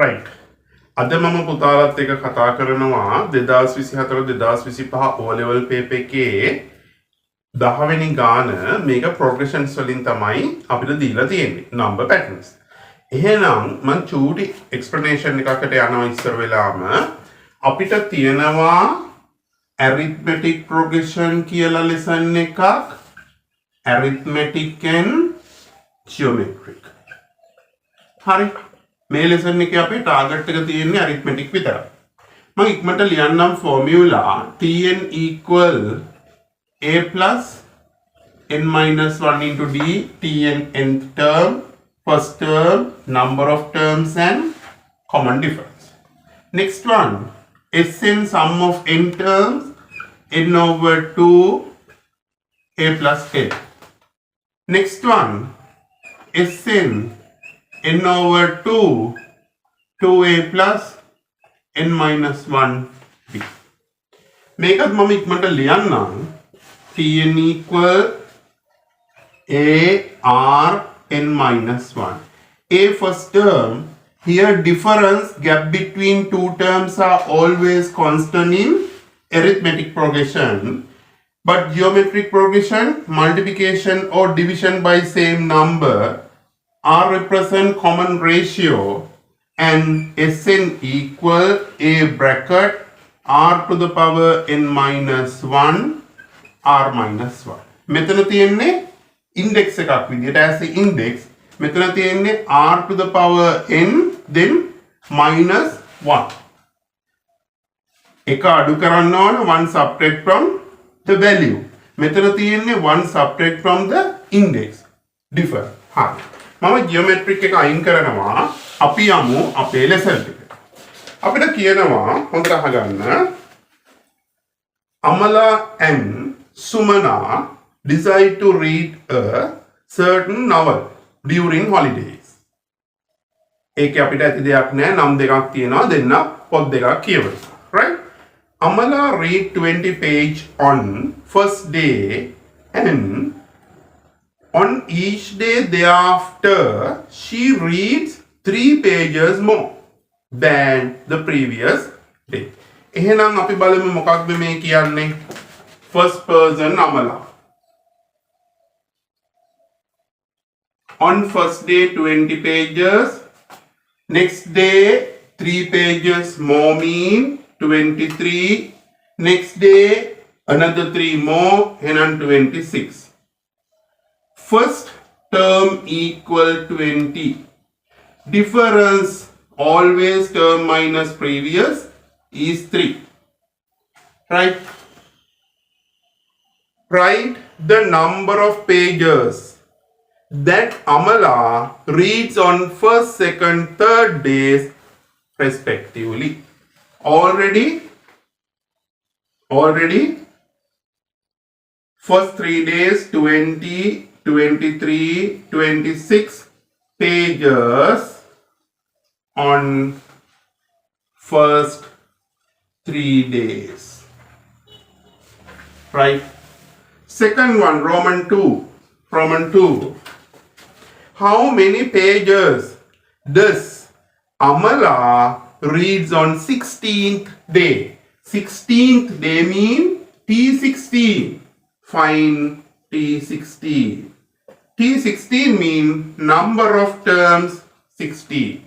right. අද මම පුතාලත් එක්ක කතා කරනවා 2024 2025 O level paper එකේ 10 වෙනි ගාන මේක progressions වලින් තමයි අපිට දීලා තියෙන්නේ number patterns. එහෙනම් මම චූටි explanation එකකට යනවා ඉස්සර වෙලාම අපිට තියෙනවා arithmetic progression කියලා lesson එකක් arithmetic and geometric. හරි මේ lesson එකේ අපේ target එක තියෙන්නේ arithmetic විතරයි. මම ඉක්මනට ලියන්නම් formula Tn equal a plus n minus 1 into d Tn nth term, first term, number of terms and common difference. Next one Sn sum of n terms n over 2 a plus n. Next one Sn n over 2 2a plus n minus 1 b. මේකත් මම ඉක්මනට ලියන්නම් Tn equal a r n minus 1. A first term, here difference gap between two terms are always constant in arithmetic progression, but geometric progression, multiplication or division by same number are represent common ratio and Sn equal a bracket r to the power n minus 1 r minus 1. මෙතන තියෙන්නේ index එකක් විදියට as a index මෙතන තියෙන්නේ r to the power n then minus 1. එක අඩු කරන්න ඕන 1 subtract from the value. මෙතන තියෙන්නේ 1 subtract from the index. differ. හරි. මම geometric එක අයින් කරනවා. අපි යමු අපේ lesson එකට. අපිට කියනවා හොඳට අහගන්න. Amala and Sumana decide to read a certain novel during holidays. ඒකේ අපිට ඇති දෙයක් නෑ නම් දෙකක් තියෙනවා දෙන්න පොත් දෙකක් කියවනවා. right? Amala read 20 page on first day and on each day thereafter she reads 3 pages more than the previous day. එහෙනම් අපි බලමු මොකක්ද මේ කියන්නේ first person Amala. On first day 20 pages, next day 3 pages more mean 23, next day another 3 more and 26. First term equal 20. Difference always term minus previous is 3. Right? Write the number of pages that Amala reads on first, second, third days respectively. Already first 3 days 20, 23, 26 pages on first 3 days. Right? Second one Roman 2. How many pages does Amala reads on 16th day? 16th day mean T16. Find T16. T16 mean number of terms 16.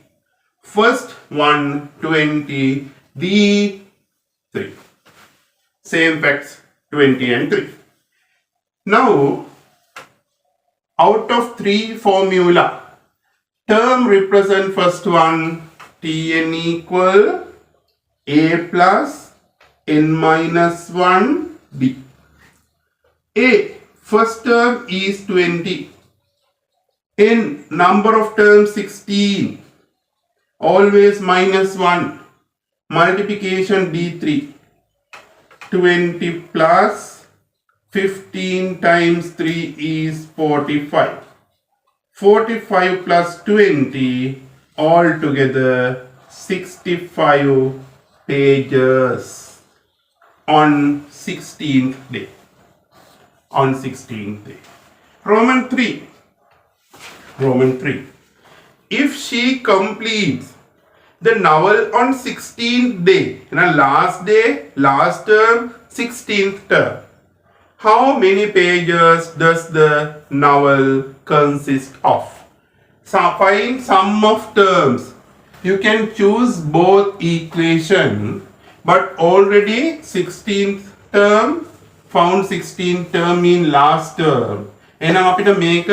First one 20, the 3. Same facts 20 and 3. Now out of 3 formula, term represent first one Tn equal a plus n minus 1 b. A first term is 20. N number of terms 16. Always minus 1. Multiplication d3. 20 plus 15 times 3 is 45. 45 plus 20 altogether 65 pages on 16th day. Roman 3. If she completes the novel on 16th day. Last day, last term, 16th term. How many pages does the novel consist of? So find sum of terms. You can choose both equation, but already 16th term, found 16th term in last term. එහෙනම් අපිට මේක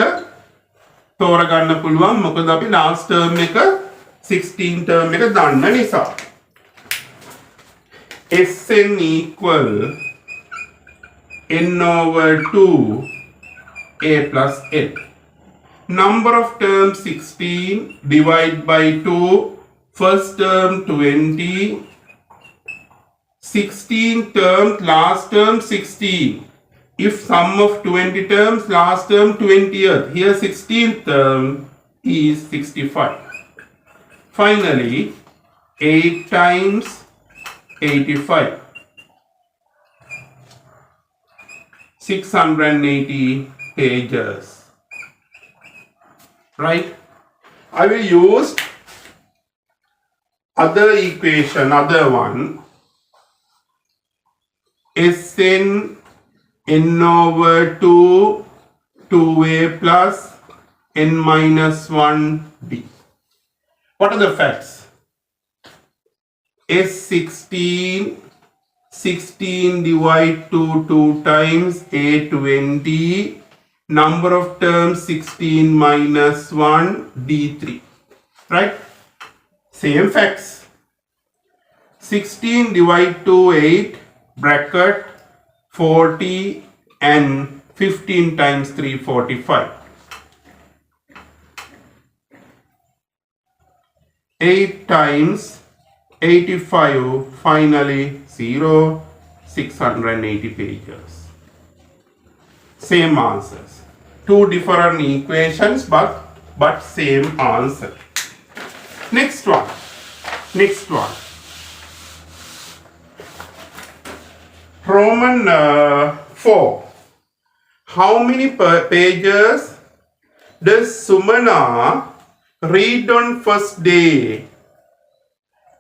තෝරගන්න පුළුවන් මොකද අපි last term එක 16 term එක දන්න නිසා. Sn equal n over 2 a plus n. Number of terms 16, divide by 2, first term 20, 16 terms, last term 16. If sum of 20 terms, last term 20th, here 16th term is 65. Finally, 8 times 85. 680 pages. Right? I will use other equation, other one. Sn n over 2, 2a plus n minus 1 d. What are the facts? S16, 16 divide to 2 times a 20, number of terms 16 minus 1 d3. Right? Same facts. 16 divide to 8 bracket 40 and 15 times 3 45. 8 times 85 finally 0 680 pages. Same answers. Two different equations but same answer. Next one. Roman 4. How many pages does Sumana read on first day?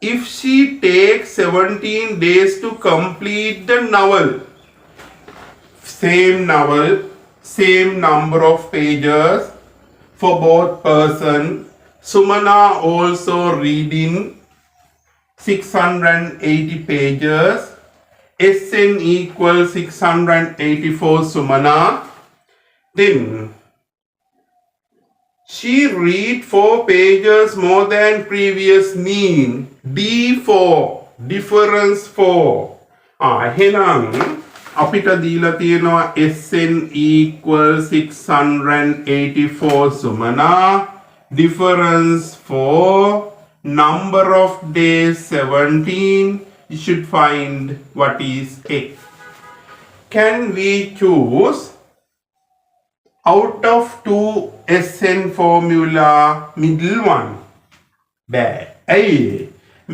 If she takes 17 days to complete the novel, same novel, same number of pages for both person. Sumana also reading 680 pages. Sn equals 684 Sumana. Then she read 4 pages more than previous mean. D4 difference 4. එහෙනම් අපිට දීලා තියෙනවා Sn equals 684 Sumana. Difference 4. Number of days 17. You should find what is A. Can we choose out of 2 Sn formula middle one? බෑ. ඇයි?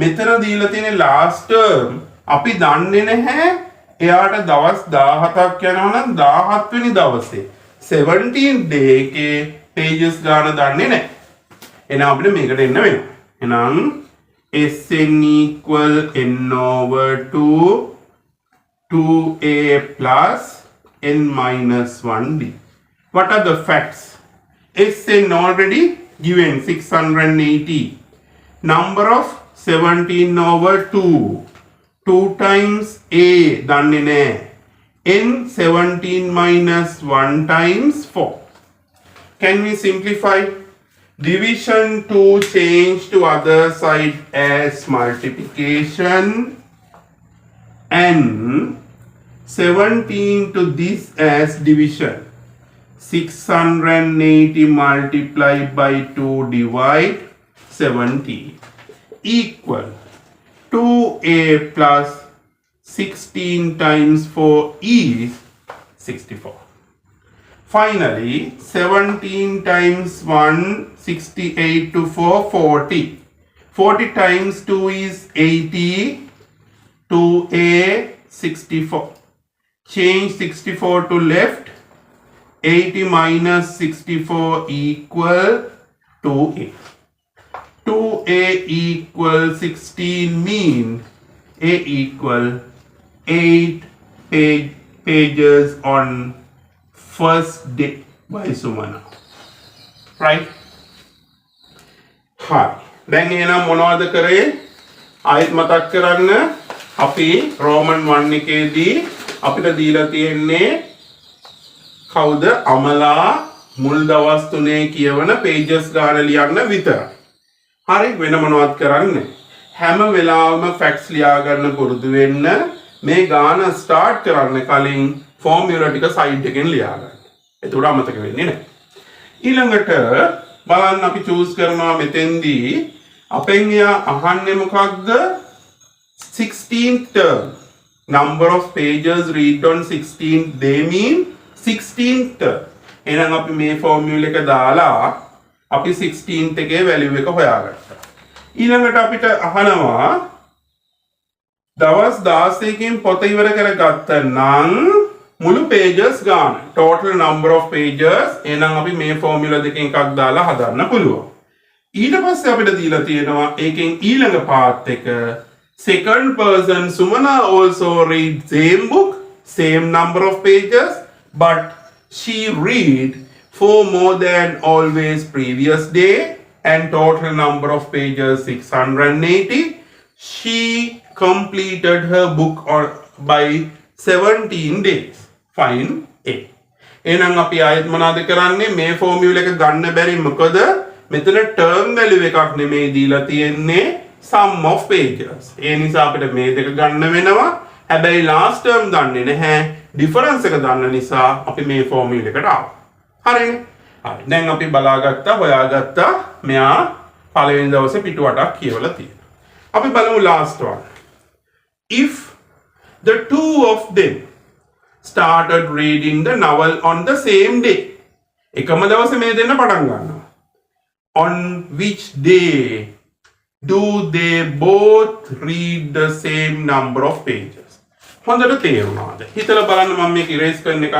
මෙතන දීලා තියෙන last term අපි දන්නේ නැහැ. එයාට දවස් 17ක් යනවා නම් 17 වෙනි දවසේ 17th day එකේ pages ගාන දන්නේ නැහැ. එහෙනම් අපිට මේකට එන්න වෙනවා. එහෙනම් Sn equal n over 2 2a plus n minus 1d. What are the facts? Sn already given 680. Number of 17 over 2. 2 times a done in a. N 17 minus 1 times 4. Can we simplify? Division to change to other side as multiplication and 17 to this as division. 680 multiplied by 2 divide 70 equal 2a plus 16 times 4 is 64. Finally, 17 times 1, 68 to 4, 40. 40 times 2 is 80. 2a, 64. Change 64 to left. 80 minus 64 equal 2a. 2a equal 16 mean a equal 8 pages on first day by Sumana. Right? Hi. දැන් එහෙනම් මොනවද කරේ? ආයෙත් මතක් කරන්න අපි Roman 1 එකේදී අපිට දීලා තියෙන්නේ කවුද? අමලා මුල් දවස් 3 කියවන pages ගාන ලියන්න විතරයි. හරි වෙන මොනවත් කරන්නේ. හැම වෙලාවෙම facts ලියා ගන්න පුරුදු වෙන්න. මේ ගාන start කරන්න කලින් formula ටික side එකෙන් ලියා ගන්න. එතකොට අමතක වෙන්නේ නැහැ. ඊළඟට බලන්න අපි choose කරනවා මෙතෙන්දී අපෙන් එයා අහන්නේ මොකක්ද? 16th term. Number of pages read on 16th day mean 16th term. එහෙනම් අපි මේ formula එක දාලා අපි 16th එකේ value එක හොයාගත්තා. ඊළඟට අපිට අහනවා දවස් 16කින් පොත ඉවර කරගත්තා නම් මුළු pages ගාන total number of pages එහෙනම් අපි මේ formula දෙකෙන් එකක් දාලා හදන්න පුළුවන්. ඊට පස්සේ අපිට දීලා තියෙනවා ඒකෙන් ඊළඟ part එක second person Sumana also read same book same number of pages but she read for more than always previous day and total number of pages 680. She completed her book by 17 days. Fine A. එහෙනම් අපි ආයෙත් මොනවද කරන්නේ? මේ formula එක ගන්න බැරි මොකද? මෙතන term value එකක් නෙමෙයි දීලා තියෙන්නේ sum of pages. ඒ නිසා අපිට මේ දෙක ගන්න වෙනවා. හැබැයි last term දන්නේ නැහැ. difference එක දන්න නිසා අපි මේ formula එකට ආවා. හරිනේ? හරි. දැන් අපි බලාගත්තා, හොයාගත්තා. මෙයා පළවෙනි දවසේ පිටු 8ක් කියවලා තියෙනවා. අපි බලමු last one. If the two of them started reading the novel on the same day. එකම දවසේ මේ දෙන්න පටන් ගන්නවා. On which day do they both read the same number of pages? හොඳට තේරුණාද? හිතලා බලන්න මම මේක erase කරන එක.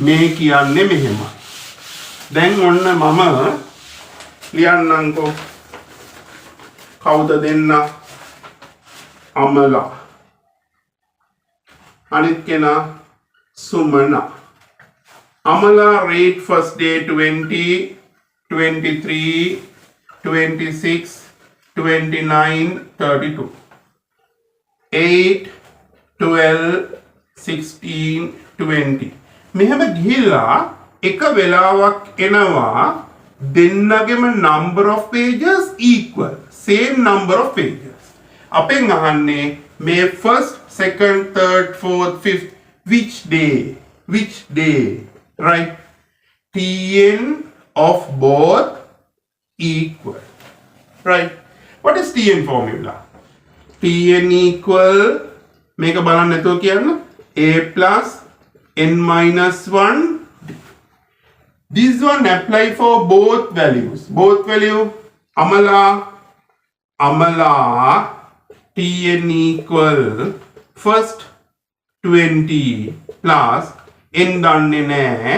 මේ කියන්නේ මෙහෙමයි. දැන් ඔන්න මම ලියන්නම්කෝ. කවුද දෙන්න? අමලා. අනිත් කෙනා Sumana. Amala read first day 20, 23, 26, 29, 32. 8, 12, 16, 20. මෙහෙම ගිහිල්ලා එක වෙලාවක් එනවා දෙන්නගෙම number of pages equal. Same number of pages. අපෙන් අහන්නේ මේ first, second, third, fourth, fifth which day? Which day? Right? Tn of both equal. Right? What is Tn formula? Tn equal මේක බලන්න නැතුව කියන්න a plus n minus 1. This one apply for both values. Both value Amala Tn equal first 20 plus n දන්නේ නැහැ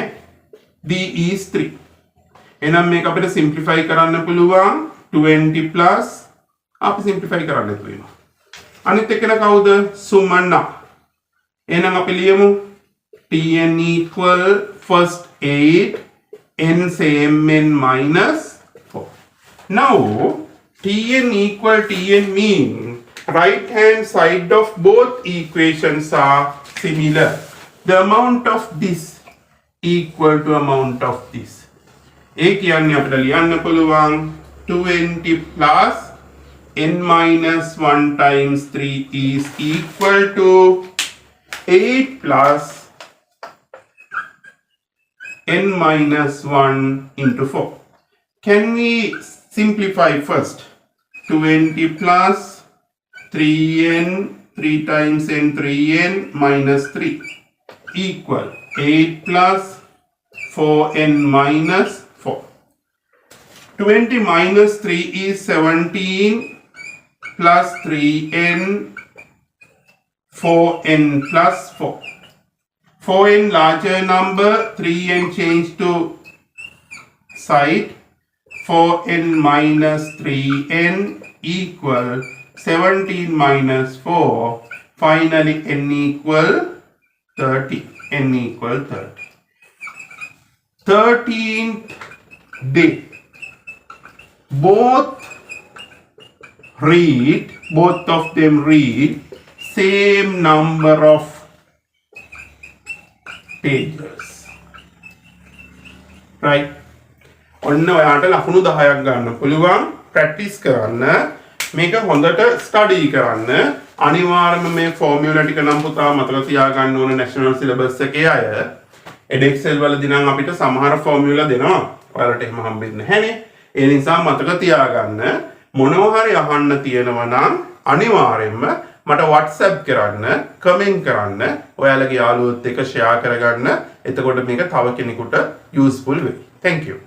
d is 3. එහෙනම් මේක අපිට simplify කරන්න පුළුවන් 20 plus අපි simplify කරන්න පුළුවන්. අනිත් එකන කවුද? Sumana. එහෙනම් අපි ලියමු Tn equal first 8 n same n minus 4. Now Tn equal Tn mean right hand side of both equations are similar. The amount of this equal to amount of this. ඒ කියන්නේ අපිට ලියන්න පුළුවන් 20 plus n minus 1 times 3 is equal to 8 plus n minus 1 into 4. Can we simplify first? 20 plus 3n 3 times n 3n minus 3 equal 8 plus 4n minus 4. 20 minus 3 is 17 plus 3n 4n plus 4. 4n larger number, 3n change to side, 4n minus 3n equal 17 minus 4. Finally, n equal 30. N equal 30. 13th day. Both of them read same number of pages. Right? ඔන්න ඔයාට ලකුණු 10ක් ගන්න පුළුවන්. Practice කරන්න. මේක හොඳට study කරන්න. අනිවාර්යයෙන්ම මේ ෆෝමියුලා ටික නම් පුතා මතක තියාගන්න ඕන නැෂනල් සිලබස් එකේ අය. එඩෙක්සෙල් වලදී නම් අපිට සමහර ෆෝමියුලා දෙනවා. ඔයාලට එහෙම හම්බෙන්නේ නැහැනේ. ඒ නිසා මතක තියාගන්න මොනවා හරි අහන්න තියෙනවා නම් අනිවාර්යයෙන්ම මට WhatsApp කරන්න, කමෙන්ට් කරන්න, ඔයාලගේ යාළුවොත් එක්ක ෂෙයා කරගන්න. එතකොට මේක තව කෙනෙකුට යූස්ෆුල් වෙයි. Thank you.